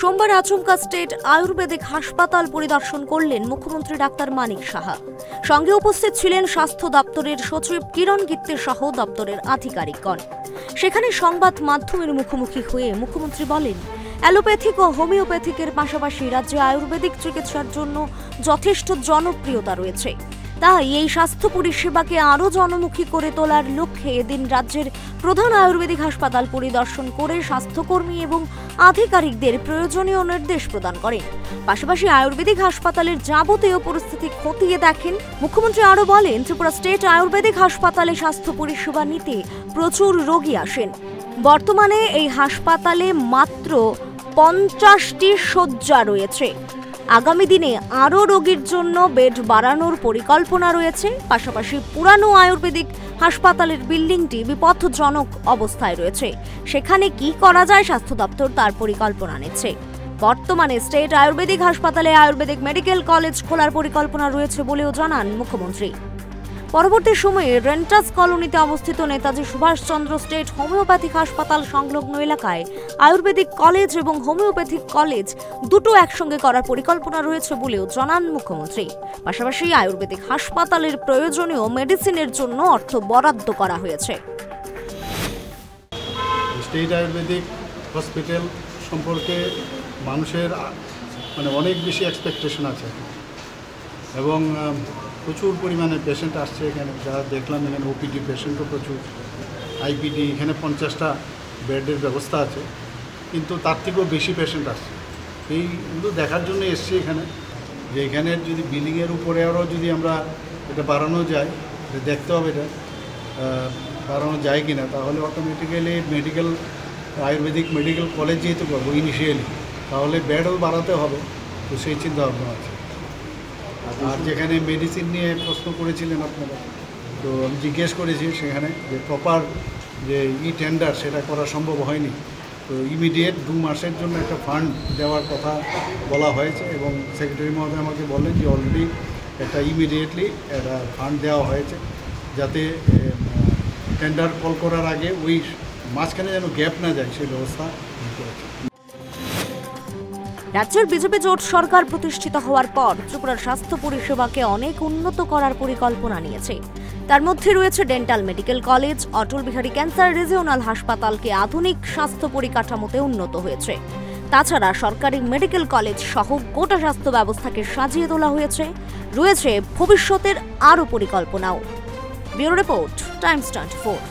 সোমবার আচমকা স্টেট আয়ুর্বেদিক হাসপাতাল পরিদর্শন করলেন মুখ্যমন্ত্রী ডাক্তার মানিক সাহা। সঙ্গে উপস্থিত ছিলেন স্বাস্থ্য দপ্তরের সচিব কিরণ গিত্তে সহ দপ্তরের আধিকারিকগণ। সেখানে সংবাদ মাধ্যমের মুখোমুখি হয়ে মুখ্যমন্ত্রী বলেন, অ্যালোপ্যাথিক ও হোমিওপ্যাথিকের পাশাপাশি রাজ্যে আয়ুর্বেদিক চিকিৎসার জন্য যথেষ্ট জনপ্রিয়তা রয়েছে। তাই এই স্বাস্থ্য পরিষেবাকে আরও জনমুখী করে তোলার লক্ষ্যে এদিন রাজ্যের প্রধান আয়ুর্বেদিক হাসপাতাল পরিদর্শন করে স্বাস্থ্যকর্মী এবং আধিকারিকদের প্রয়োজনীয় নির্দেশ প্রদান করেন। পাশাপাশি আয়ুর্বেদিক হাসপাতালের যাবতীয় পরিস্থিতি খতিয়ে দেখেন। মুখ্যমন্ত্রী আরও বলেন, ত্রিপুরা স্টেট আয়ুর্বেদিক হাসপাতালে স্বাস্থ্য পরিষেবা নিতে প্রচুর রোগী আসেন। বর্তমানে এই হাসপাতালে মাত্র 50টি শয্যা রয়েছে। আগামী দিনে আরও রোগীর জন্য বেড বাড়ানোর পরিকল্পনা রয়েছে। পাশাপাশি পুরানো আয়ুর্বেদিক হাসপাতালের বিল্ডিংটি বিপজ্জনক অবস্থায় রয়েছে। সেখানে কি করা যায় স্বাস্থ্য দপ্তর তার পরিকল্পনা নিচ্ছে। বর্তমানে স্টেট আয়ুর্বেদিক হাসপাতালে আয়ুর্বেদিক মেডিকেল কলেজ খোলার পরিকল্পনা রয়েছে বলেও জানান মুখ্যমন্ত্রী। পরবর্তী সময়ে রেন্টাস কলোনিতে অবস্থিত নেতাজি সুভাষচন্দ্র স্টেট হোমিওপ্যাথিক হাসপাতাল সংলগ্ন এলাকায় আয়ুর্বেদিক কলেজ এবং হোমিওপ্যাথিক কলেজ দুটো একসঙ্গে করার পরিকল্পনা রয়েছে বলেও জানান মুখ্যমন্ত্রী। পাশাপাশি আয়ুর্বেদিক হাসপাতালের প্রয়োজনীয় মেডিসিনের জন্য অর্থ বরাদ্দ করা হয়েছে। স্টেট আয়ুর্বেদিক হসপিটাল সম্পর্কে মানুষের অনেক বেশি এক্সপেকটেশন আছে এবং প্রচুর পরিমাণে পেশেন্ট আসছে এখানে। যা দেখলাম এখানে ওপিডি পেশেন্টও প্রচুর, আইপিডি এখানে 50টা বেডের ব্যবস্থা আছে, কিন্তু তার থেকেও বেশি পেশেন্ট আসছে। এইগুলো দেখার জন্য এসছি এখানে, যে এখানে যদি বিল্ডিংয়ের উপরে আরও যদি আমরা এটা বাড়ানো যায়, দেখতে হবে এটা বাড়ানো যায় কি না। তাহলে অটোমেটিক্যালি আয়ুর্বেদিক মেডিকেল কলেজ যেহেতু করবো ইনিশিয়ালি, তাহলে বেডও বাড়াতে হবে। তো সেই চিন্তা ভাবনা আছে। আর যেখানে মেডিসিন নিয়ে প্রশ্ন করেছিলেন আপনারা, তো আমি জিজ্ঞেস করেছি সেখানে যে প্রপার যে টেন্ডার সেটা করা সম্ভব হয়নি। তো ইমিডিয়েট 2 মাসের জন্য একটা ফান্ড দেওয়ার কথা বলা হয়েছে এবং সেক্রেটারি মহোদয় আমাকে বললেন যে অলরেডি একটা ইমিডিয়েটলি একটা ফান্ড দেওয়া হয়েছে, যাতে টেন্ডার কল করার আগে ওই মাঝখানে যেন গ্যাপ না যায় সেই ব্যবস্থা করেছে। রাজ্যের বিজেপি জোট সরকার প্রতিষ্ঠিত হওয়ার পর ত্রিপুরার স্বাস্থ্য পরিষেবাকে অনেক উন্নত করার পরিকল্পনা নিয়েছে। তার মধ্যে রয়েছে dental medical college, Atal Bihari cancer regional হাসপাতালকে আধুনিক স্বাস্থ্য পরিকাঠামোতে উন্নত হয়েছে। তাছাড়া সরকারি মেডিকেল কলেজ সহ গোটা স্বাস্থ্য ব্যবস্থাকে সাজিয়ে তোলা হয়েছে। রয়েছে ভবিষ্যতের আরও পরিকল্পনাও। Bureau report, Times 24।